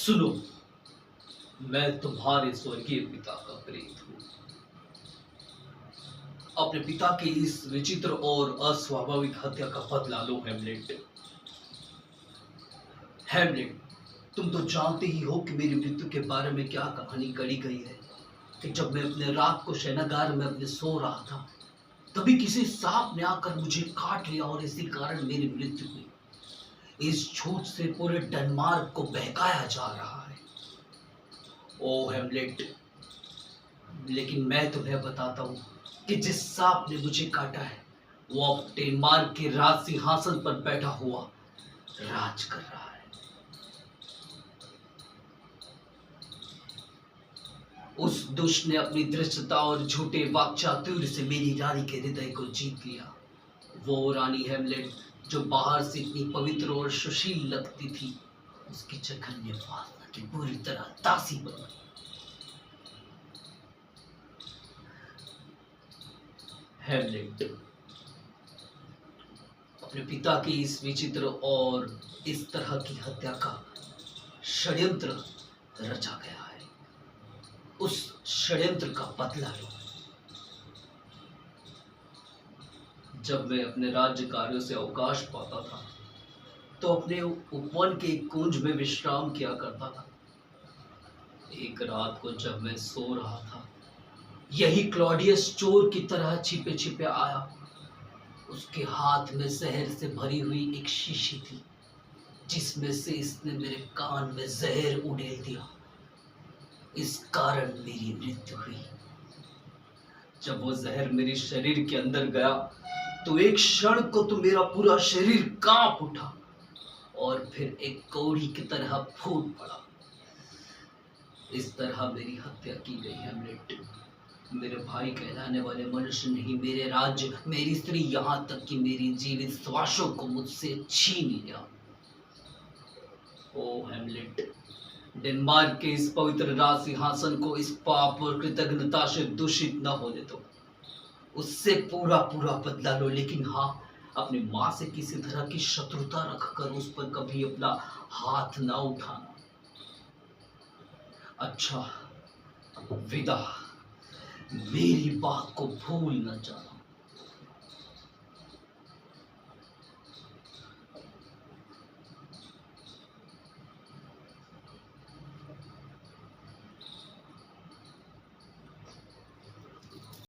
सुनो, मैं तुम्हारे स्वर्गीय पिता का प्रेत हूँ। अपने पिता की इस विचित्र और अस्वाभाविक हत्या का बदला लो हेमलेट। हेमलेट, तुम तो जानते ही हो कि मेरी मृत्यु के बारे में क्या कहानी गढ़ी गई है कि जब मैं अपने रात को शयनागार में अपने सो रहा था, तभी किसी सांप ने आकर मुझे काट लिया और इसी कारण मेरी मृत्यु हुई। इस झूठ से पूरे डेनमार्क को बहकाया जा रहा है। ओ हेमलेट, लेकिन मैं तुम्हें बताता हूँ कि जिस सांप ने मुझे काटा है वो अब डेनमार्क के राज सिंहासन पर बैठा हुआ राज कर रहा है। उस दुष्ट ने अपनी धृष्टता और झूठे वाक्चातुर्य से मेरी रानी के हृदय को जीत लिया। वो रानी हेमलेट जो बाहर से इतनी पवित्र और सुशील लगती थी, उसकी जघन्य वासना की पूरी तरह दासी बन गई। हेमलेट, अपने पिता की इस विचित्र और इस तरह की हत्या का षड्यंत्र रचा गया है। उस षड्यंत्र का बदला लो। जब मैं अपने राज्य कार्यों से अवकाश पाता था तो अपने उपवन के एक कुंज में विश्राम किया करता था। एक रात को जब मैं सो रहा था, यही क्लॉडियस चोर की तरह छिपे छिपे आया। उसके हाथ में जहर से भरी हुई एक शीशी थी, जिसमें से इसने मेरे कान में जहर उड़ेल दिया। इस कारण मेरी मृत्यु हुई। जब वो जहर मेरे शरीर के अंदर गया तो एक क्षण को तो मेरा पूरा शरीर कांप उठा और फिर एक कौड़ी की तरह फूट पड़ा। इस तरह मेरी हत्या की गई हेमलेट। मेरे भाई कहलाने वाले मनुष्य नहीं, मेरे राज्य, मेरी स्त्री, यहाँ तक कि मेरी जीवित श्वासों को मुझसे छीन लिया। ओ हेमलेट, डेनमार्क के इस पवित्र राज सिंहासन को इस पाप और कृतज्ञता से दूषित न होने दो। उससे पूरा पूरा बदला लो, लेकिन हाँ, अपनी माँ से किसी तरह की शत्रुता रखकर उस पर कभी अपना हाथ न उठाना। अच्छा, विदा। मेरी बात को भूल न जाना।